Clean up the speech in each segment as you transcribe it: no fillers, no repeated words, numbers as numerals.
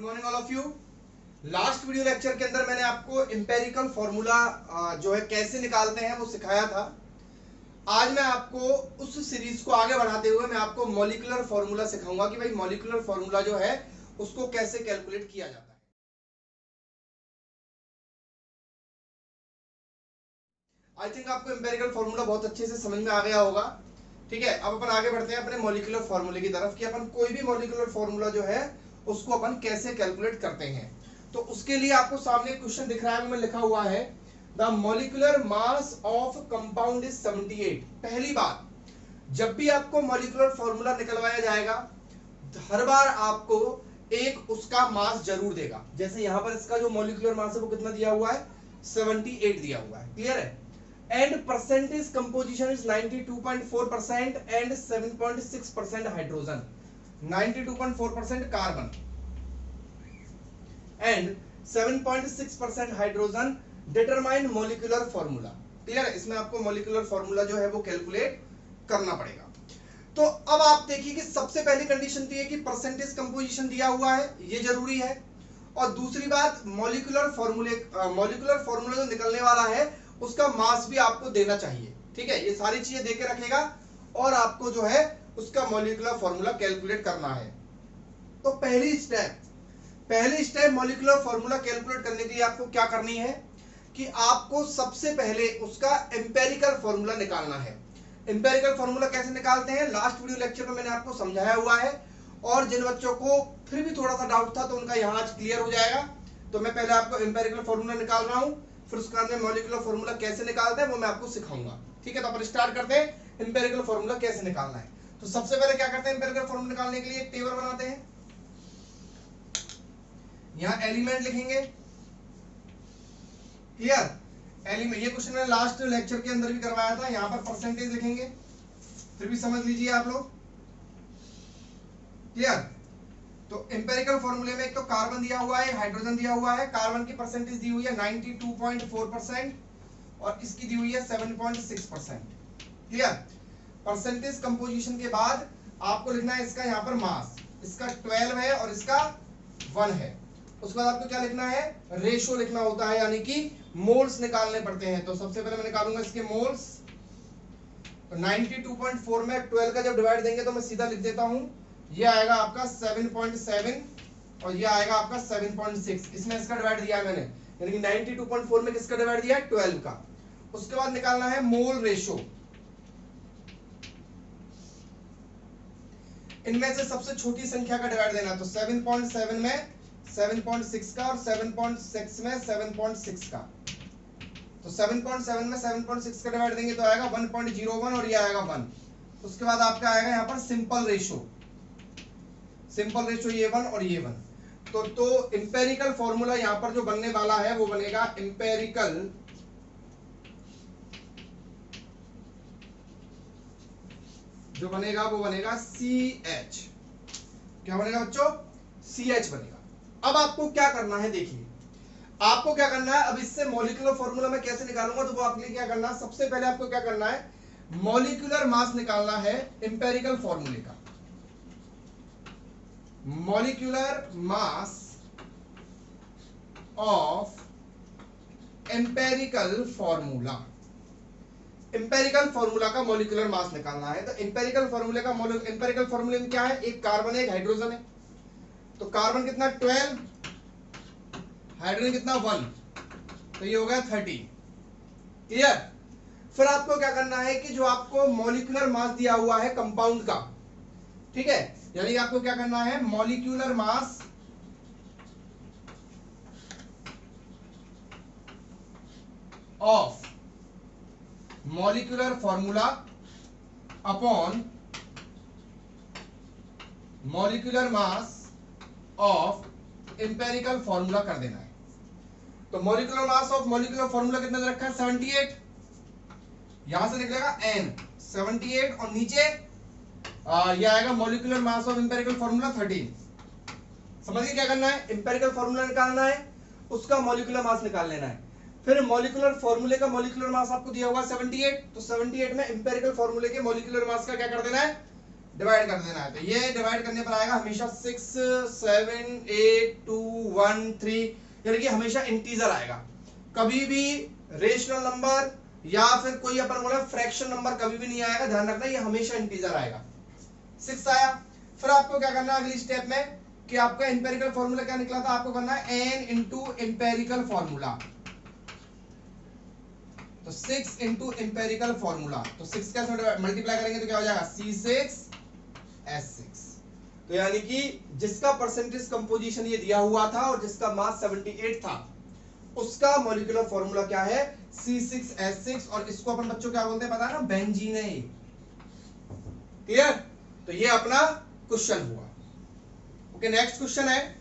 Morning all of you. Last video lecture के अंदर मैंने आपको इंपेरिकल फॉर्मूला जो है कैसे निकालते हैं वो सिखाया था। आज मैं आपको उस सीरीज को आगे बढ़ाते हुए मैं आपको मॉलिक्यूलर फॉर्मूला सिखाऊंगा कि भाई मॉलिक्यूलर फॉर्मूला जो है उसको कैसे कैलकुलेट किया जाता है। आई थिंक आपको इंपेरिकल फॉर्मूला बहुत अच्छे से समझ में आ गया होगा। ठीक है, अब अपन आगे बढ़ते हैं अपने मॉलिक्यूलर फॉर्मूले की तरफ कि अपन कोई भी मॉलिक्यूलर फॉर्मूला जो है उसको अपन कैसे कैलकुलेट करते हैं। तो उसके लिए आपको सामने क्वेश्चन दिख रहा है, में लिखा हुआ है the molecular mass of compound is 78। पहली बात, जब भी आपको मॉलिक्यूलर फॉर्मूला निकलवाया जाएगा हर बार आपको एक उसका मास जरूर देगा। जैसे यहां पर इसका जो मॉलिक्यूलर मास है वो कितना दिया हुआ है, 78 दिया हुआ है। क्लियर है। and percentage composition is 92.4% and 7.6% hydrogen, 92.4% carbon and 7.6% hydrogen. determine molecular formula. Clear है, इसमें आपको molecular formula जो है वो कैलकुलेट करना पड़ेगा। तो अब आप देखिए कि सबसे पहली कंडीशन तो ये कि परसेंटेज कंपोजिशन दिया हुआ है, ये जरूरी है। और दूसरी बात, मॉलिक्यूलर फॉर्मूला जो निकलने वाला है उसका मास भी आपको देना चाहिए। ठीक है, ये सारी चीजें देके रखेगा और आपको जो है उसका मॉलिक्यूलर फॉर्मूला कैलकुलेट करना है। तो पहली स्टेप मॉलिक्यूलर फॉर्मूला कैलकुलेट करने के लिए आपको क्या करनी है कि आपको सबसे पहले उसका एम्पेरिकल फॉर्मूला निकालना है। एम्पेरिकल फॉर्मूला कैसे निकालते हैं लास्ट वीडियो लेक्चर में मैंने आपको समझाया हुआ है, और जिन बच्चों को फिर भी थोड़ा सा डाउट था तो उनका यहां आज क्लियर हो जाएगा। तो मैं पहले आपको एम्पेरिकल फॉर्मूला निकाल रहा हूं, फिर उसके बाद में मॉलिक्यूलर फॉर्मूला कैसे निकालते हैं वो मैं आपको सिखाऊंगा। ठीक है, तो अपन स्टार्ट करते हैं एम्पेरिकल फॉर्मूला कैसे निकालना है। तो सबसे पहले क्या करते हैं, एम्पेरिकल फॉर्मूला निकालने के लिए एक टेबल बनाते हैं। यहां एलिमेंट लिखेंगे। क्लियर, एलिमेंट, ये क्वेश्चन मैंने लास्ट लेक्चर के अंदर भी करवाया था। यहां पर परसेंटेज लिखेंगे, फिर भी समझ लीजिए आप लोग। क्लियर, तो एम्पेरिकल फॉर्मूले में एक तो कार्बन दिया हुआ है, हाइड्रोजन दिया हुआ है। कार्बन की परसेंटेज दी हुई है 92.4% और इसकी दी हुई है 7.6%। क्लियर, परसेंटेज कंपोजिशन के बाद आपको लिखना है इसका यहाँ पर मास, इसका 12 है और इसका 1 है। उसके बाद आपको क्या लिखना है, रेशो लिखना होता है, यानी कि मोल्स निकालने पड़ते हैं। तो सबसे पहले मैं निकालूंगा इसके मोल्स। तो 92.4 में 12 का जब डिवाइड देंगे तो मैं सीधा लिख देता हूं, ये आएगा आपका 7.7 और ये आएगा आपका 7.6। इसमें इसका डिवाइड दिया है मैंने, यानी कि 92.4 में किसका डिवाइड दिया है, 12 का। उसके बाद निकालना है मोल रेशो। इनमें से सबसे छोटी संख्या का डिवाइड देना, तो 7.7 में 7.6 का और 7.6 में 7.6 का। तो 7.7 में 7.6 का डिवाइड देंगे तो आएगा 1.01 और ये आएगा 1। उसके बाद आपका आएगा यहाँ पर सिंपल रेशो, ये 1 और ये 1। तो इंपेरिकल फॉर्मूला यहां पर जो बनने वाला है वो बनेगा इंपेरिकल जो बनेगा वो बनेगा CH। क्या बनेगा बच्चों, CH बनेगा। अब आपको क्या करना है, देखिए आपको क्या करना है। अब इससे मॉलिक्यूलर फॉर्मूला मैं कैसे निकालूंगा, तो वो आपके लिए क्या करना है, सबसे पहले आपको क्या करना है, मॉलिक्यूलर मास निकालना है इंपेरिकल फॉर्मूले का। Molecular mass of empirical formula, empirical formula का मॉलिक्यूलर मास निकालना है। तो इंपेरिकल फॉर्मूले में क्या है, एक कार्बन है, एक हाइड्रोजन है। तो कार्बन कितना 12, हाइड्रोजन कितना 1, तो ये हो गया 30। क्लियर, फिर आपको क्या करना है कि जो आपको मॉलिक्यूलर मास दिया हुआ है कंपाउंड का, ठीक है, यानी आपको क्या करना है, molecular mass of molecular formula upon molecular mass of empirical formula कर देना है। तो molecular mass of molecular formula कितना दे रखा है, 78। यहां से निकलेगा n 78 और नीचे ये आएगा molecular mass of empirical formula 13। समझिए क्या करना है, इंपेरिकल फॉर्मूला निकालना है, उसका मॉलिक्यूलर मास निकाल लेना है। फिर मॉलिक्यूलर फॉर्मूले का मॉलिक्यूलर मास आपको दिया हुआ 78, तो 78 में इंपेरिकल फॉर्मूले के मॉलिक्यूलर मास का क्या कर देना है, डिवाइड कर देना है। तो ये डिवाइड करने पर आएगा हमेशा 6 7 8 2 1 3, यानी कि हमेशा इंटीजर आएगा। कभी भी रेशनल नंबर या फिर कोई अपन बोला फ्रैक्शन नंबर कभी भी नहीं आएगा, ध्यान रखना ये हमेशा इंटीजर आएगा। 6 आया, फिर आपको क्या करना है अगली स्टेप में कि आपका एम्पेरिकल फॉर्मूला क्या निकला था, आपको करना है n इंटू एम्पेरिकल फॉर्मूला। तो 6 इंटू एम्पेरिकल फॉर्मूला, तो 6 कैसे मल्टीप्लाई करेंगे तो क्या हो जाएगा C6H6। तो यानी कि जिसका परसेंटेज कंपोजिशन ये दिया हुआ था और जिसका मास 78 था उसका मॉलिक्यूलर फॉर्मूला क्या है C6H6, और इसको अपन बच्चों क्या बोलते हैं पता है ना, बेंजीन है। क्लियर? तो ये अपना क्वेश्चन हुआ। ओके, नेक्स्ट क्वेश्चन है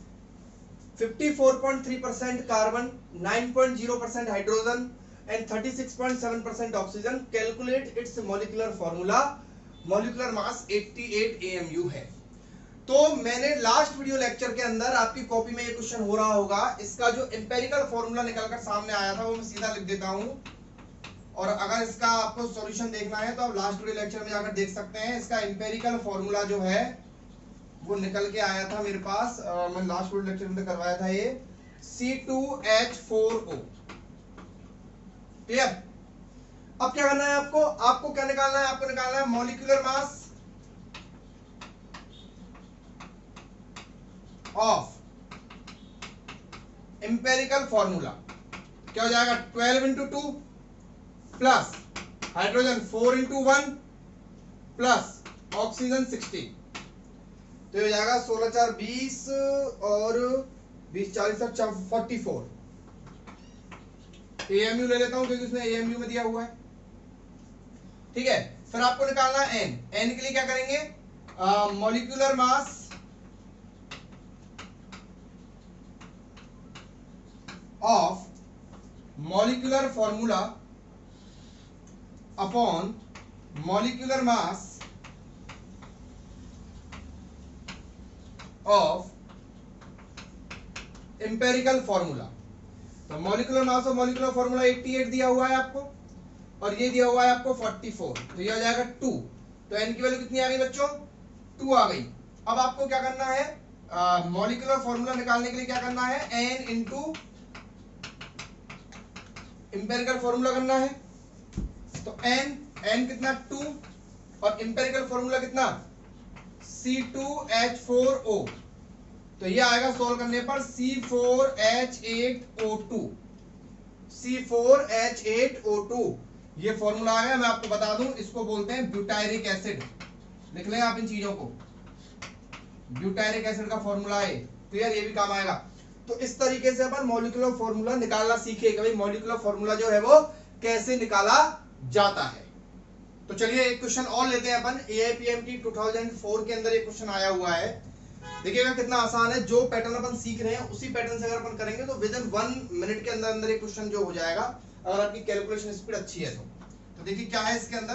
54.3% carbon, 9.0% hydrogen and 36.7% oxygen, calculate its molecular formula, molecular mass 88 AMU है। तो मैंने लास्ट वीडियो लेक्चर के अंदर आपकी कॉपी में ये क्वेश्चन हो रहा होगा, इसका जो एम्पेरिकल फॉर्मूला निकलकर सामने आया था वो मैं सीधा लिख देता हूं, और अगर इसका आपको सॉल्यूशन देखना है तो आप लास्ट वीडियो लेक्चर में जाकर देख सकते हैं। इसका एम्पेरिकल फॉर्मूला जो है वो निकल के आया था मेरे पास, मैं लास्ट वीडियो लेक्चर में करवाया था ये C2H4O। क्लियर? अब क्या करना है आपको, आपको क्या निकालना है, आपको निकालना है molecular mass of empirical formula. क्या हो जाएगा 12 into 2 plus hydrogen 4 into 1 plus oxygen 60, तो ये हो जाएगा 16 4 20 और 20 40 44। AMU ले लेता हूं क्योंकि उसने AMU में दिया हुआ है। ठीक है, फिर आपको निकालना है N। N के लिए क्या करेंगे, molecular mass of molecular formula upon molecular mass of empirical formula. तो molecular mass of molecular formula 88 दिया हुआ है आपको, और ये दिया हुआ है आपको 44, तो ये आ जाएगा 2। तो n की वैल्यू कितनी आ गई बच्चों, 2 आ गई। अब आपको क्या करना है, मॉलिक्यूलर फॉर्मूला निकालने के लिए क्या करना है, n इंटू एम्पेरिकल फॉर्मूला करना है। तो n कितना 2 और एम्पेरिकल फॉर्मूला कितना C2H4O, तो ये आएगा सॉल्व करने पर C4H8O2। C4H8O2 ये फॉर्मूला है, मैं आपको बता दूं इसको बोलते हैं ब्यूटायरिक एसिड। लिख लें आप इन चीजों को, ब्यूटायरिक एसिड का फॉर्मूला है। क्लियर? ये भी काम आएगा। तो इस तरीके से अपन मॉलिक्यूलर फॉर्मूला निकालना सीखे कि भाई मॉलिक्यूलर फॉर्मूला जो है वो कैसे निकाला जाता है। तो चलिए एक क्वेश्चन और लेते हैं अपन। AIPM की 2004 के अंदर एक क्वेश्चन आया हुआ है, देखिएगा कितना आसान है। जो पैटर्न अपन सीख रहे हैं उसी पैटर्न से अगर अपन करेंगे तो विद इन 1 मिनट के अंदर अंदर एक क्वेश्चन जो हो जाएगा, अगर आपकी कैलकुलेशन स्पीड अच्छी है तो देखिए क्या है इसके अंदर।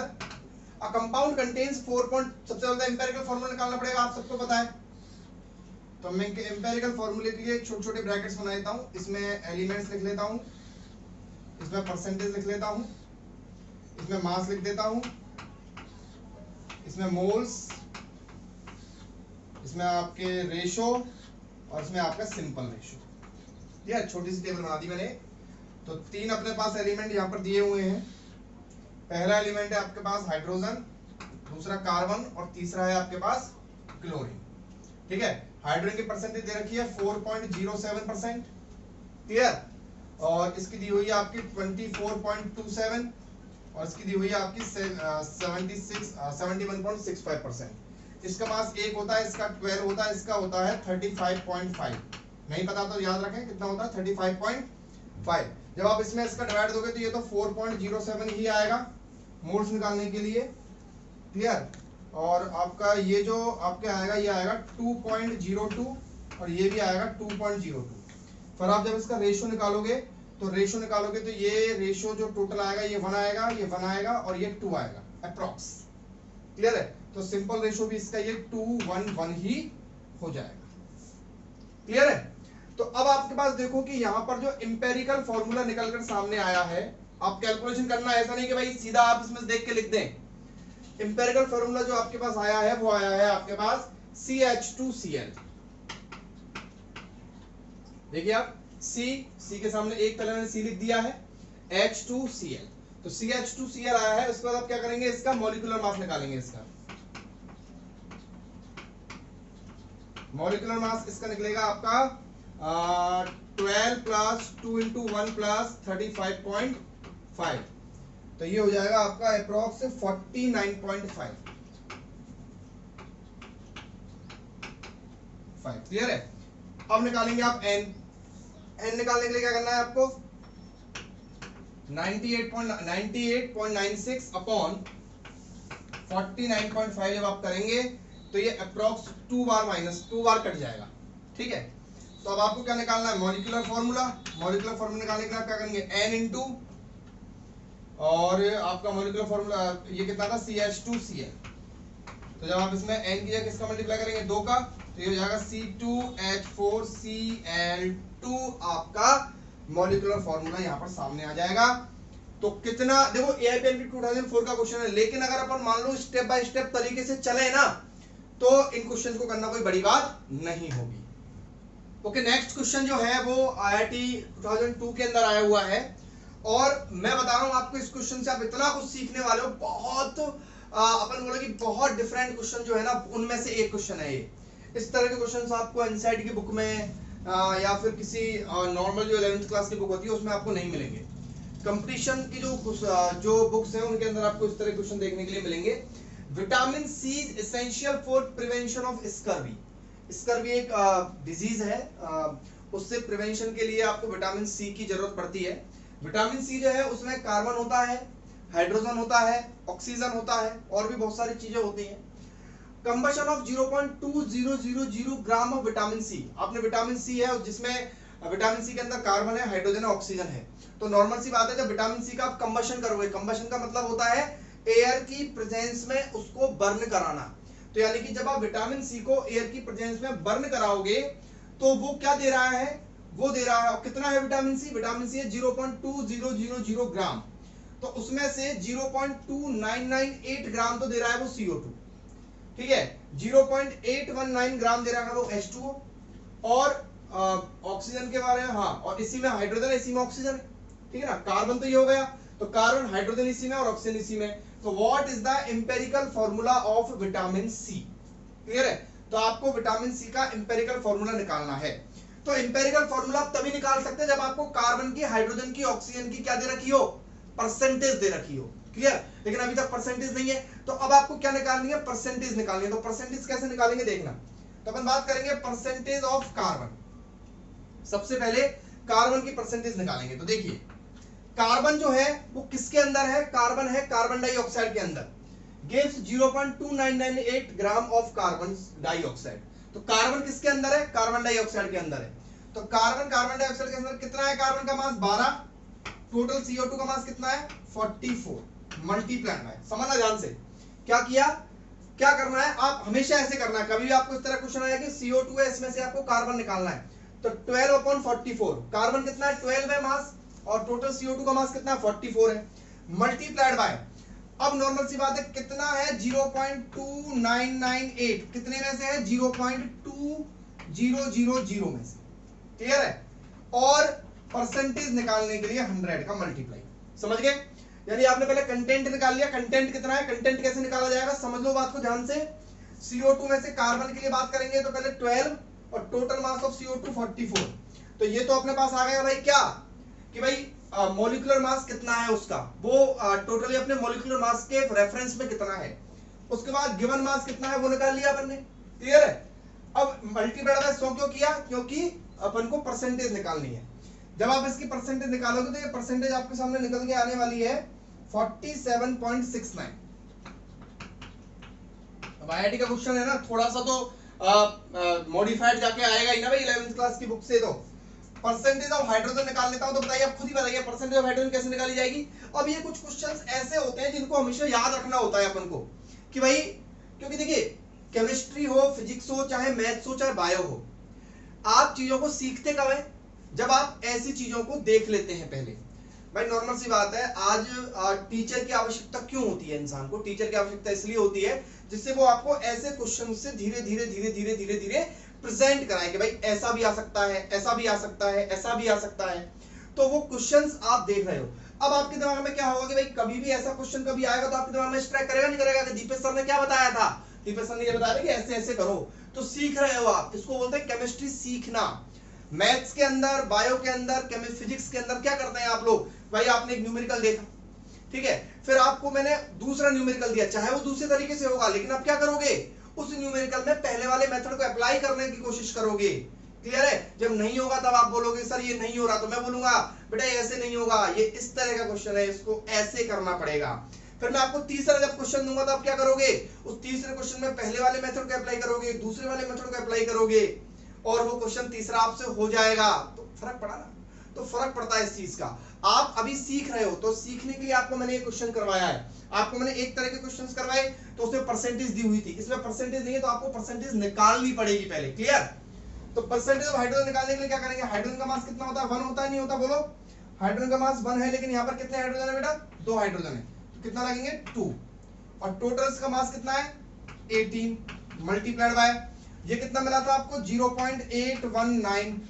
अ कंपाउंड कंटेन्स 4 सबसे ज्यादा एम्पेरिकल फॉर्मूला निकालना पड़ेगा, आप सबको पता है। तो मैं एम्पेरिकल फॉर्मूले के लिए छोटे छोटे ब्रैकेट्स बना लेता हूं, इसमें एलिमेंट्स लिख लेता हूं, इसमें परसेंटेज लिख लेता हूं, इसमें मास लिख देता हूं, इसमें मोल्स, इसमें आपके रेशो, और इसमें आपका सिंपल रेशो। ये छोटी सी टेबल बना दी मैंने। तो 3 अपने पास एलिमेंट यहाँ पर दिए हुए हैं। पहला एलिमेंट है आपके पास हाइड्रोजन, दूसरा कार्बन, और तीसरा है आपके पास क्लोरीन। ठीक है, हाइड्रोजन की परसेंटेज दे रखी है 4.07%। क्लियर? और इसकी दी हुई है आपकी 24.27, और इसकी दी हुई है आपकी 71.65%। इसका मास 1 होता है, इसका 12 होता है, इसका होता है 35.5। नहीं पता तो याद रखें कितना होता है 35.5। जब आप इसमें इसका डिवाइड दोगे तो ये तो 4.07 ही आएगा मोल्स निकालने के लिए। क्लियर? और आपका ये जो आपके आएगा ये आएगा 2.02, और ये भी आएगा 2.02। फिर आप जब इसका रेशो निकालोगे तो ये रेशो जो टोटल आएगा ये 1 आएगा, ये 1 आएगा, और ये 2 आएगा अप्रॉक्स। क्लियर है? तो सिंपल रेशो भी इसका ये 2:1:1 ही हो जाएगा। क्लियर है? तो अब आपके पास देखो कि यहाँ पर जो एम्पेरिकल फॉर्मूला निकलकर सामने आया है, आप कैलकुलेशन करना, ऐसा नहीं कि भाई सीधा आप इसमें देख के लिख दें। इंपेरिकल फॉर्मूला जो आपके पास आया है वो आया है आपके पास CH2Cl। देखिए आप C के सामने एक पहले मैंने C लिख दिया है, H2Cl, तो CH2Cl आया है। उसके बाद आप क्या करेंगे, इसका मॉलिक्यूलर मास निकालेंगे। इसका मॉलिक्यूलर मास इसका निकलेगा आपका 12 प्लस 2 इंटू 1 प्लस 35.5, तो ये हो जाएगा आपका अप्रोक्स 49.5। क्लियर है। अब निकालेंगे आप n निकालने के लिए क्या करना है आपको, 98.96 अपॉन 49.5 जब आप करेंगे तो ये अप्रोक्स 2 बार कट जाएगा। ठीक है, तो अब आपको क्या निकालना है, मॉलिक्यूलर फॉर्मूला। मॉलिक्यूलर फॉर्मूला निकालने के लिए आप क्या करेंगे, n इंटू और आपका मॉलिक्यूलर फॉर्मूला ये कितना था, CH2Cl, तो जब आप इसमें n की जगह किसका मल्टीप्लाई करेंगे, 2 का, तो ये हो जाएगा C2H4Cl2। आपका मॉलिक्यूलर फॉर्मूला यहाँ पर सामने आ जाएगा। तो कितना, देखो AIPMB 2004 का क्वेश्चन है, लेकिन अगर अपन मान लो स्टेप बाय स्टेप तरीके से चले ना तो इन क्वेश्चन को करना कोई बड़ी बात नहीं होगी। ओके, नेक्स्ट क्वेश्चन जो है वो IIT 2002 के अंदर आया हुआ है, और मैं बता रहा हूं आपको इस क्वेश्चन से आप इतना कुछ सीखने वाले हो। बहुत अपन बोले कि बहुत डिफरेंट क्वेश्चन जो है ना, उनमें से एक क्वेश्चन है ये। इस तरह के क्वेश्चन आपको एनसीईआरटी की बुक में या फिर किसी नॉर्मल जो 11th क्लास की बुक होती है उसमें आपको नहीं मिलेंगे। कंपटीशन की जो बुक्स हैं उनके अंदर आपको इस तरह के क्वेश्चन देखने के लिए मिलेंगे। Vitamin C is essential for prevention of scurvy. Scurvy एक डिजीज है, उससे प्रिवेंशन के लिए आपको विटामिन सी की जरूरत पड़ती है। विटामिन सी जो है उसमें कार्बन होता है, हाइड्रोजन होता है, ऑक्सीजन होता है, और भी बहुत सारी चीजें होती हैं। Combustion of 0.2000 gram of vitamin C. आपने विटामिन सी है जिसमें विटामिन सी के अंदर कार्बन है, हाइड्रोजन है, ऑक्सीजन है, तो नॉर्मल सी बात है जब विटामिन सी का आप कंबशन करोगे, कंबशन का मतलब होता है एयर की प्रेजेंस में उसको बर्न कराना। तो यानी कि जब आप विटामिन सी को एयर की प्रेजेंस में बर्न कराओगे तो वो क्या दे रहा है, वो दे रहा है कितना है विटामिन सी है 0.2000 ग्राम, तो उसमें से 0.2998 ग्राम तो दे रहा है वो CO2। ठीक है, 0.819 ग्राम दे रहा है वो H2O, और ऑक्सीजन के बारे में, हाँ, और इसी में हाइड्रोजन है, इसी में ऑक्सीजन है। ठीक है ना, कार्बन तो ये हो गया, तो कार्बन हाइड्रोजन इसी में और ऑक्सीजन इसी में। तो what is the empirical formula of vitamin C. Clear है, तो आपको विटामिन सी का एम्पिरिकल फॉर्मूला निकालना है। तो एम्पिरिकल फॉर्मूला आप तभी निकाल सकते हैं जब आपको कार्बन की, हाइड्रोजन की, ऑक्सीजन की क्या दे रखी हो, परसेंटेज दे रखी हो। क्लियर, लेकिन अभी तक परसेंटेज नहीं है, तो अब आपको क्या निकालनी है, परसेंटेज निकालनी है। तो परसेंटेज कैसे निकालेंगे देखना, तो अपन बात करेंगे परसेंटेज ऑफ कार्बन। सबसे पहले कार्बन की परसेंटेज निकालेंगे। तो देखिए कार्बन जो है वो किसके अंदर है, कार्बन है कार्बन डाइऑक्साइड के अंदर, gives 0.2998 gram of carbon dioxide. तो कार्बन किसके अंदर है, कार्बन डाइऑक्साइड के अंदर है। तो कार्बन डाइऑक्साइड के अंदर कितना है, कार्बन का मास 12, टोटल CO2 का मास कितना है 44, मल्टीप्लाइड बाय, समझना ध्यान से क्या किया, क्या करना है, आप हमेशा ऐसे करना है। कभी भी आपको इस तरह क्वेश्चन आया कि CO2 है, इसमें से आपको कार्बन निकालना है, तो 12/44, कार्बन कितना है 12 है मास, और टोटल CO2 का मास कितना है 44 है, मल्टीप्लाइड बाय, अब नॉर्मल सी बात है कितना है 0.2998, कितने में से है 0.2000 में से। क्लियर है, और परसेंटेज निकालने के लिए 100 का मल्टीप्लाई। समझ गए, यानी आपने पहले कंटेंट निकाल लिया, कंटेंट कितना है, कंटेंट कैसे निकाला जाएगा, समझ लो बात को ध्यान से। CO2 में से कार्बन के लिए बात करेंगे तो पहले 12 और टोटल मास ऑफ CO2 44, तो ये तो अपने पास आ गया भाई क्या कि भाई मॉलिक्यूलर मास कितना है उसका, वो टोटली अपने मॉलिक्यूलर मास के रेफरेंस में कितना है। उसके बाद गिवन मास कितना है वो निकाल लिया अपन ने। क्लियर है, अब मल्टीप्लाइड बाय 100 क्यों किया, क्योंकि अपन को परसेंटेज निकालनी है। जब आप इसकी परसेंटेज निकालोगे तो ये परसेंटेज आपके सामने निकल के आने वाली है 47.69। अब IIT का क्वेश्चन है ना, थोड़ा सा तो मॉडिफाइड जाके आएगा ही ना भाई 11th क्लास की बुक से। तो परसेंटेज ऑफ हाइड्रोजन निकाल लेता हूं, तो बताइए, आप खुद ही बताइए परसेंटेज ऑफ हाइड्रोजन कैसे निकाली जाएगी। अब ये कुछ क्वेश्चंस ऐसे होते हैं जिनको हमेशा याद रखना होता है अपन को कि भाई, क्योंकि देखिए केमिस्ट्री हो, फिजिक्स हो, चाहे मैथ्स हो, चाहे बायो हो, आप चीजों को सीखते कब है, जब आप ऐसी चीजों को देख लेते हैं पहले। भाई नॉर्मल सी बात है, आज टीचर की आवश्यकता क्यों होती है? इंसान को टीचर की आवश्यकता इसलिए होती है जिससे वो आपको ऐसे क्वेश्चन से धीरे धीरे धीरे धीरे धीरे धीरे प्रेजेंट कराए कि भाई ऐसा भी आ सकता है, ऐसा भी आ सकता है, ऐसा भी आ सकता है। तो वो क्वेश्चंस आप देख रहे हो। अब आपके दिमाग में क्या होगा कि भाई कभी भी ऐसा क्वेश्चन कभी आएगा तो आपके दिमाग में स्ट्राइक करेगा नहीं करेगा कि दीपेश सर ने क्या बताया था, दीपेश सर ने ये बताया था कि ऐसे ऐसे करो। तो सीख रहे हो आप, इसको बोलते हैं केमिस्ट्री सीखना। मैथ्स के अंदर, बायो के अंदर, फिजिक्स के अंदर क्या करते हैं आप लोग? भाई आपने एक न्यूमेरिकल देखा, ठीक है, फिर आपको मैंने दूसरा न्यूमेरिकल दिया, चाहे वो दूसरे तरीके से होगा, लेकिन आप क्या करोगे? उस न्यूमेरिकल में पहले वाले मेथड को अप्लाई करने की कोशिश करोगे। क्लियर है? जब नहीं होगा तब आप बोलोगे सर ये नहीं हो रहा, तो मैं बोलूंगा बेटा ये ऐसे नहीं होगा, ये इस तरह का क्वेश्चन है, इसको ऐसे करना पड़ेगा। फिर मैं आपको तीसरा जब क्वेश्चन दूंगा तो आप क्या करोगे? उस तीसरे क्वेश्चन में पहले वाले मेथड को अप्लाई करोगे, दूसरे वाले मेथड को अप्लाई करोगे, और वो क्वेश्चन तीसरा आपसे हो जाएगा। तो फर्क पड़ा ना? तो फर्क पड़ता है इस चीज का। आप अभी सीख रहे हो, तो सीखने के लिए आपको मैंने ये क्वेश्चन करवाया है, आपको मैंने एक तरह के क्वेश्चंस करवाए तो उसमें परसेंटेज दी हुई थी, इसमें परसेंटेज नहीं है तो आपको परसेंटेज निकालनी पड़ेगी पहले। क्लियर? तो परसेंटेज ऑफ हाइड्रोजन निकालने के लिए क्या करेंगे? हाइड्रोजन का मास कितना होता है? 1 होता है, नहीं होता? बोलो। हाइड्रोजन का मास 1 है, लेकिन यहाँ पर कितने हाइड्रोजन है बेटा? 2 हाइड्रोजन है, तो कितना लगेंगे? 2। और टोटल इसका मास कितना है? 18 मल्टीप्लाइड बाय ये कितना मिला था आपको? 0.819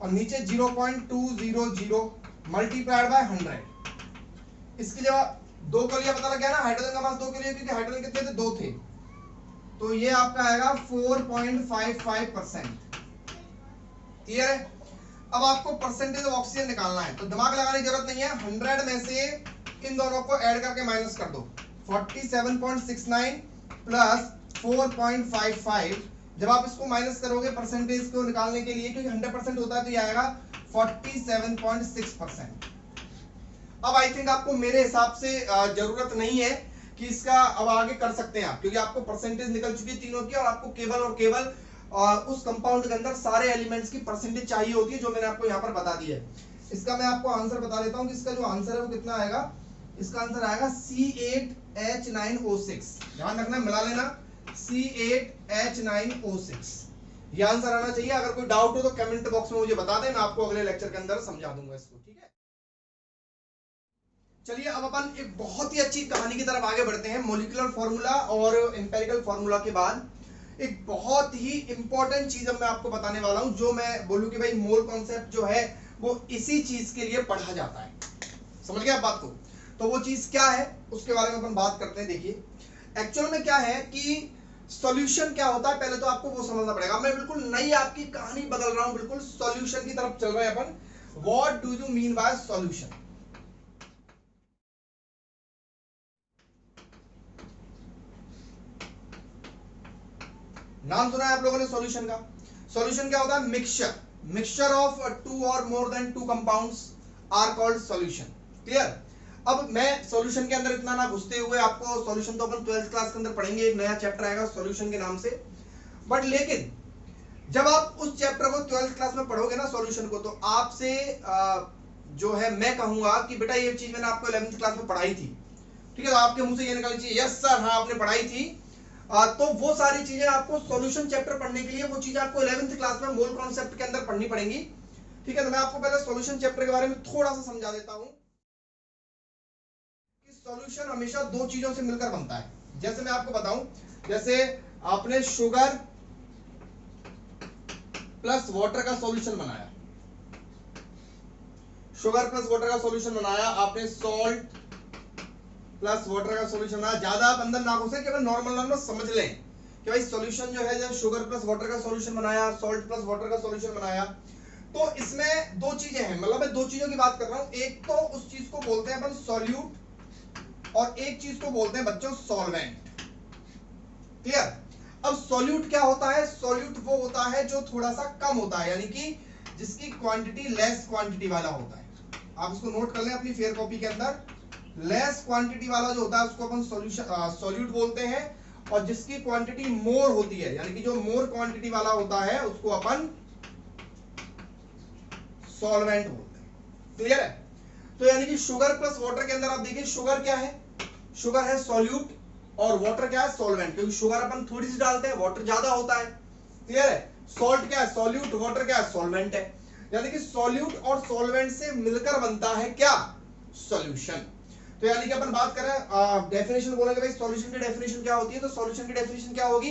और नीचे 0.200 मल्टीप्लाइड बाय 100। इसकी जब 2 को लिया, पता लग गया ना हाइड्रोजन का मास 2 के लिए, क्योंकि हाइड्रोजन कितने थे? 2 थे। तो ये आपका आएगा 4.55%। क्लियर है? अब आपको परसेंटेज ऑफ ऑक्सीजन निकालना है, तो दिमाग लगाने की जरूरत नहीं है। 100 में से इन दोनों को ऐड करके माइनस कर दो। 47.69 प्लस 4.55, जब आप इसको माइनस करोगे परसेंटेज को निकालने के लिए, क्योंकि 100% होता है, तो ये आएगा 47.6%। अब आई थिंक आपको मेरे हिसाब से जरूरत नहीं है कि इसका अब आगे कर सकते हैं आप, क्योंकि आपको परसेंटेज निकल चुकी है तीनों की, और आपको केवल और केवल उस कंपाउंड के अंदर सारे एलिमेंट्स की परसेंटेज चाहिए होती है, जो मैंने आपको यहाँ पर बता दी है। इसका मैं आपको आंसर बता देता हूँ कि इसका जो आंसर है वो कितना आएगा। इसका आंसर आएगा C8H9O6। ध्यान रखना, मिला लेना, C8H9O6 ये आंसर आना चाहिए। अगर कोई डाउट हो तो कमेंट बॉक्स में मुझे बता दें, मैं आपको अगले लेक्चर के अंदर समझा दूंगा इसको। ठीक है, चलिए अब अपन एक बहुत ही अच्छी कहानी की तरफ आगे बढ़ते हैं। मॉलिक्यूलर फॉर्मूला और एम्पिरिकल फॉर्मूला के बाद एक बहुत ही इंपॉर्टेंट चीज अब मैं आपको बताने वाला हूं, जो मैं बोलूं कि भाई मोल कॉन्सेप्ट जो है वो इसी चीज के लिए पढ़ा जाता है। समझ गए आप बात को? तो वो चीज क्या है उसके बारे में अपन बात करते हैं। देखिए एक्चुअल में क्या है कि सॉल्यूशन क्या होता है, पहले तो आपको वो समझना पड़ेगा। मैं बिल्कुल नई आपकी कहानी बदल रहा हूं, बिल्कुल सॉल्यूशन की तरफ चल रहे हैं अपन। What do you mean by solution? नाम सुना है आप लोगों ने सॉल्यूशन का? सॉल्यूशन क्या होता है? मिक्सचर ऑफ 2 और more than 2 compounds are called solution. Clear? अब मैं सॉल्यूशन के अंदर इतना ना घुसते हुए, आपको सॉल्यूशन तो अपन 12th क्लास के अंदर पढ़ेंगे, एक नया चैप्टर आएगा सॉल्यूशन के नाम से। बट लेकिन जब आप उस चैप्टर को 12th क्लास में पढ़ोगे ना सॉल्यूशन को, तो आपसे जो है मैं कहूंगा कि बेटा ये चीज मैंने आपको 11th क्लास में पढ़ाई थी। ठीक है, तो आपके मुंह से ये निकलनी चाहिए यस सर, हाँ आपने पढ़ाई थी। तो वो सारी चीजें आपको सॉल्यूशन चैप्टर पढ़ने के लिए, वो चीज आपको 11th क्लास में मोल कॉन्सेप्ट के अंदर पढ़नी पड़ेंगी। ठीक है, तो मैं आपको पहले सॉल्यूशन चैप्टर के बारे में थोड़ा सा समझा देता हूं कि सॉल्यूशन हमेशा 2 चीजों से मिलकर बनता है। जैसे मैं आपको बताऊं, जैसे आपने शुगर प्लस वाटर का सॉल्यूशन बनाया, शुगर प्लस वाटर का सॉल्यूशन बनाया, आपने सॉल्ट प्लस वाटर का सॉल्यूशन बनाया। ज्यादा आप अंदर ना घुसे, केवल नॉर्मल समझ लें कि भाई सॉल्यूशन जो है, जब शुगर प्लस वाटर का सॉल्यूशन बनाया, सॉल्ट प्लस वाटर का सॉल्यूशन बनाया, तो इसमें 2 चीजें हैं। मतलब मैं 2 चीजों की बात कर रहा हूं। एक तो उस चीज को बोलते हैं अपन सॉल्यूट, और एक चीज को बोलते हैं बच्चों सॉल्वेंट। क्लियर? अब सॉल्यूट क्या होता है? सॉल्यूट वो होता है जो थोड़ा सा कम होता है, यानी कि जिसकी क्वांटिटी लेस क्वांटिटी वाला होता है। आप इसको नोट कर लें अपनी फेयर कॉपी के अंदर। लेस क्वांटिटी वाला जो होता है उसको अपन सॉल्यूट बोलते हैं, और जिसकी क्वांटिटी मोर होती है, यानी कि जो मोर क्वांटिटी वाला होता है, उसको अपन सॉल्वेंट बोलते हैं। क्लियर है? तो यानी कि शुगर प्लस वाटर के अंदर आप देखिए, शुगर क्या है? शुगर है सॉल्यूट, और वाटर क्या है? सॉल्वेंट। क्योंकि शुगर अपन थोड़ी सी डालते हैं, वाटर ज्यादा होता है। क्लियर है? सॉल्ट क्या है? सॉल्यूट। वाटर क्या है? सॉल्वेंट है। यानी कि सॉल्यूट और सॉल्वेंट से मिलकर बनता है क्या? सॉल्यूशन। तो यानी कि अपन बात करें डेफिनेशन बोलेंगे भाई सॉल्यूशन की डेफिनेशन क्या होती है, तो सॉल्यूशन की डेफिनेशन क्या होगी,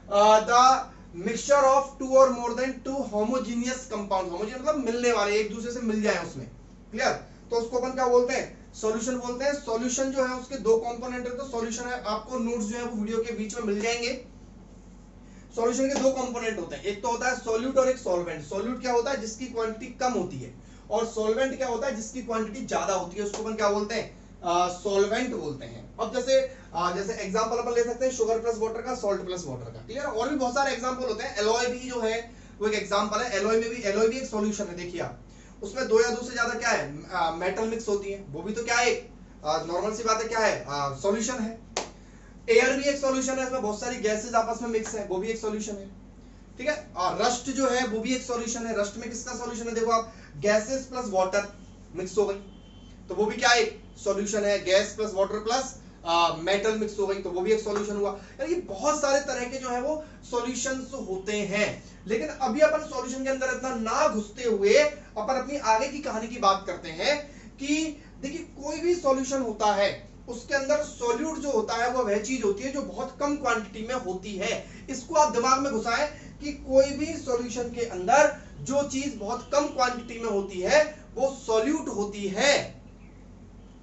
द मिक्सचर ऑफ टू और more than two homogeneous compound, homogeneous मतलब मिलने वाले, एक दूसरे से मिल जाए उसमें, क्लियर, तो उसको अपन क्या बोलते हैं, सॉल्यूशन बोलते हैं। सॉल्यूशन जो है उसके दो कंपोनेंट है, तो सॉल्यूशन है, आपको नोट्स जो है वो वीडियो के बीच में मिल जाएंगे। सॉल्यूशन के दो कंपोनेंट होते हैं, एक तो होता है सॉल्यूट और एक सॉल्वेंट। सॉल्यूट क्या होता है, जिसकी क्वांटिटी कम होती है, और सॉल्वेंट क्या होता है, जिसकी क्वांटिटी ज्यादा होती है, उसको अपन क्या बोलते हैं, सॉल्वेंट बोलते हैं। अब जैसे जैसे एग्जांपल अपन ले सकते हैं शुगर प्लस वाटर का, सॉल्ट प्लस वाटर का, क्लियर। और भी बहुत सारे एग्जांपल होते हैं, एलॉय भी जो है वो एक एग्जांपल है, एलॉय में भी, एलॉय भी एक सॉल्यूशन है। देखिए आप उसमें दो या दो से ज्यादा क्या है, मेटल मिक्स होती है, वो भी तो क्या है, नॉर्मल सी बात है, क्या है, सॉल्यूशन है। एयर भी एक सॉल्यूशन है, इसमें बहुत सारी गैसेस आपस में मिक्स है, वो भी एक सॉल्यूशन है, ठीक है। और रस्ट जो है वो भी एक सॉल्यूशन है। रस्ट में किसका सॉल्यूशन है, देखो आप, गैसेस प्लस वाटर मिक्स हो गई, तो वो भी क्या है, सॉल्यूशन है। Gas plus water plus metal mix हो गई, तो वो भी एक सॉल्यूशन हुआ। यानी बहुत सारे तरह के जो है वो सॉल्यूशंस होते हैं। लेकिन अभी अपन सॉल्यूशन के अंदर इतना ना घुसते हुए अपन अपनी आगे की कहानी की बात करते हैं कि देखिए कोई भी सॉल्यूशन होता है उसके अंदर सॉल्यूट जो होता है वो वह चीज होती है जो बहुत कम क्वांटिटी में होती है। इसको आप दिमाग में घुसाएं कि कोई भी सॉल्यूशन के अंदर जो चीज बहुत कम क्वांटिटी में होती है वो सॉल्यूट होती है,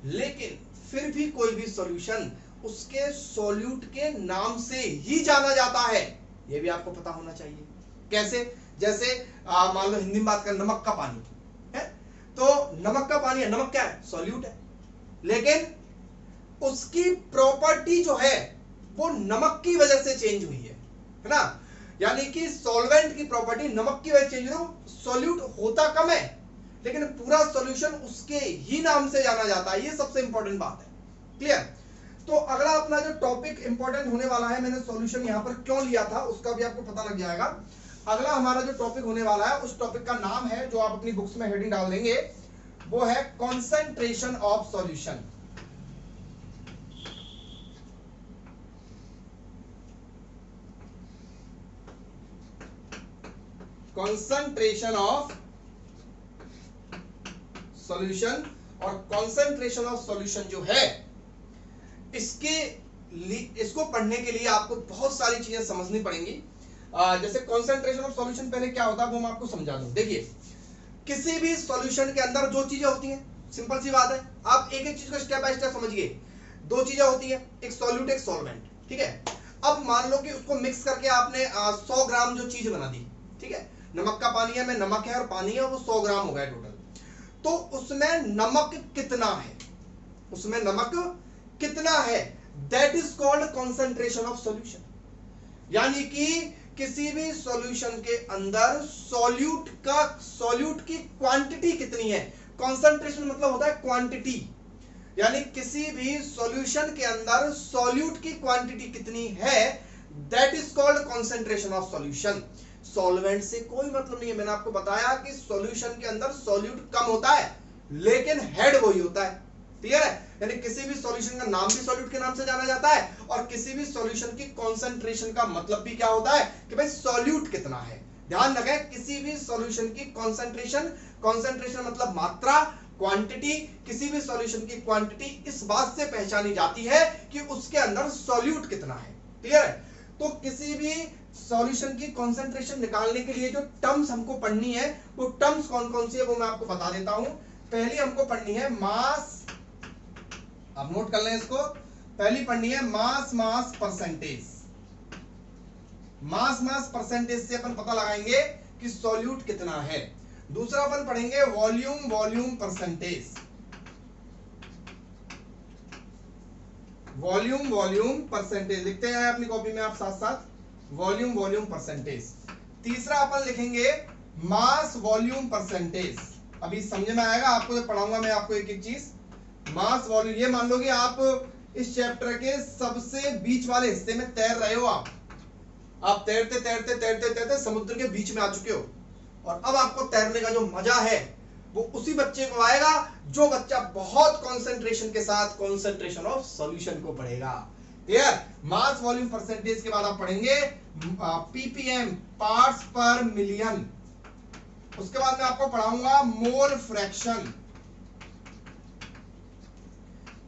लेकिन फिर भी कोई भी सॉल्यूशन उसके सॉल्यूट के नाम से ही जाना जाता है, यह भी आपको पता होना चाहिए। कैसे, जैसे मान लो हिंदी में बात करें, नमक का पानी है, तो नमक का पानी है, नमक क्या है, सॉल्यूट है, लेकिन उसकी प्रॉपर्टी जो है वो नमक की वजह से चेंज हुई है ना। यानी कि सॉल्वेंट की प्रॉपर्टी नमक की वजह से चेंज हुई, सॉल्यूट होता कम है लेकिन पूरा सॉल्यूशन उसके ही नाम से जाना जाता है। ये सबसे इंपॉर्टेंट बात है, क्लियर। तो अगला अपना जो टॉपिक इंपॉर्टेंट होने वाला है, मैंने सॉल्यूशन यहां पर क्यों लिया था उसका भी आपको पता लग जाएगा। अगला हमारा जो टॉपिक होने वाला है उस टॉपिक का नाम है, जो आप अपनी बुक्स में हेडिंग डाल देंगे, वो है concentration of solution. Concentration of solution. और कॉन्सेंट्रेशन ऑफ सॉल्यूशन जो है इसको पढ़ने के लिए आपको बहुत सारी चीजें समझनी पड़ेंगी। जैसे कॉन्सेंट्रेशन ऑफ सॉल्यूशन पहले क्या होता है वो मैं आपको समझा दूं। देखिए किसी भी सॉल्यूशन के अंदर जो चीजें होती हैं, सिंपल सी बात है, आप एक एक चीज को स्टेप बाय स्टेप समझिए। दो चीजें होती हैं, एक सॉल्यूट एक सॉल्वेंट, ठीक है। अब मान लो कि उसको मिक्स करके आपने 100 ग्राम जो चीज बना दी, ठीक है, नमक का पानी है, में नमक है और पानी है, वो 100 ग्राम हो गया टोटल। तो उसमें नमक कितना है, उसमें नमक कितना है, that is called concentration of solution. यानी कि किसी भी सॉल्यूशन के अंदर सॉल्यूट की क्वांटिटी कितनी है। कॉन्सेंट्रेशन मतलब होता है क्वांटिटी, यानी किसी भी सॉल्यूशन के अंदर सॉल्यूट की क्वांटिटी कितनी है, that is called concentration of solution. Solvent से कोई मतलब नहीं है, मैंने आपको बताया कि सॉल्यूशन के अंदर सॉल्यूट कम होता है लेकिन हेड वही होता है, क्लियर है। यानी किसी भी सॉल्यूशन का नाम भी सॉल्यूट के नाम से जाना जाता है, और किसी भी सॉल्यूशन की कॉन्सेंट्रेशन का मतलब भी क्या होता है कि भाई सॉल्यूट कितना है। ध्यान रखें, किसी भी सॉल्यूशन की कॉन्सेंट्रेशन मतलब मात्रा, क्वांटिटी, किसी भी सॉल्यूशन की क्वांटिटी इस बात से पहचानी जाती है कि उसके अंदर सॉल्यूट कितना है, क्लियर है। तो किसी भी सॉल्यूशन की कॉन्सेंट्रेशन निकालने के लिए जो टर्म्स हमको पढ़नी है, वो टर्म्स कौन कौन सी है वो मैं आपको बता देता हूं। पहली हमको पढ़नी है मास, अब नोट कर लें इसको, पहली पढ़नी है मास परसेंटेज। मास परसेंटेज से अपन पता लगाएंगे कि सॉल्यूट कितना है। दूसरा अपन पढ़ेंगे वॉल्यूम परसेंटेज, वॉल्यूम परसेंटेज लिखते हैं अपनी कॉपी में आप साथ साथ, वॉल्यूम परसेंटेज। तीसरा अपन लिखेंगे मास वॉल्यूम परसेंटेज। अभी समझ में आएगा आपको, जब पढ़ाऊंगा मैं आपको एक एक चीज। मास वॉल्यूम, ये मान लो कि आप इस चैप्टर के सबसे बीच वाले हिस्से में तैर रहे हो, आप तैरते समुद्र के बीच में आ चुके हो, और अब आपको तैरने का जो मजा है वो उसी बच्चे को आएगा जो बच्चा बहुत कंसंट्रेशन के साथ कॉन्सेंट्रेशन ऑफ सॉल्यूशन को पढ़ेगा, क्लियर। मास वॉल्यूम परसेंटेज के बाद आप पढ़ेंगे पीपीएम, पार्ट्स पर मिलियन। उसके बाद मैं आपको पढ़ाऊंगा मोल फ्रैक्शन,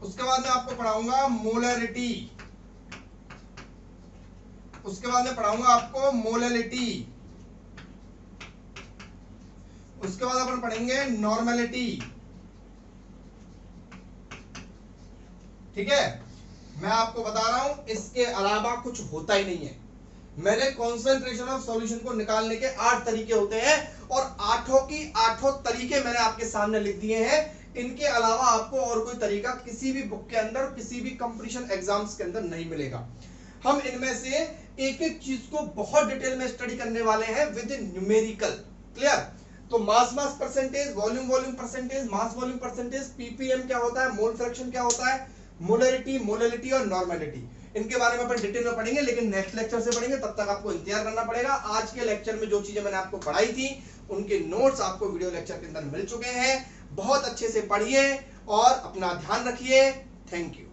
उसके बाद मैं आपको पढ़ाऊंगा मोलरिटी, उसके बाद में पढ़ाऊंगा आपको मोलैलिटी, उसके बाद अपन पढ़ेंगे नॉर्मेलिटी। ठीक है, मैं आपको बता रहा हूं इसके अलावा कुछ होता ही नहीं है। मैंने कॉन्सेंट्रेशन ऑफ सॉल्यूशन को निकालने के 8 तरीके होते हैं और 8 तरीके मैंने आपके सामने लिख दिए हैं। इनके अलावा आपको और कोई तरीका किसी भी बुक के अंदर, किसी भी कंपटीशन एग्जाम्स के अंदर नहीं मिलेगा। हम इनमें से एक एक चीज को बहुत डिटेल में स्टडी करने वाले हैं विद न्यूमेरिकल। क्लियर? तो mass percentage, volume percentage, mass volume percentage, ppm क्या होता है, मोल फ्रैक्शन क्या होता है, मोलरिटी, मोलैलिटी और नॉर्मेलिटी, इनके बारे में अपन डिटेल में पढ़ेंगे, लेकिन नेक्स्ट लेक्चर से पढ़ेंगे। तब तक आपको इंतजार करना पड़ेगा। आज के लेक्चर में जो चीजें मैंने आपको पढ़ाई थी उनके नोट्स आपको वीडियो लेक्चर के अंदर मिल चुके हैं। बहुत अच्छे से पढ़िए और अपना ध्यान रखिए। Thank you.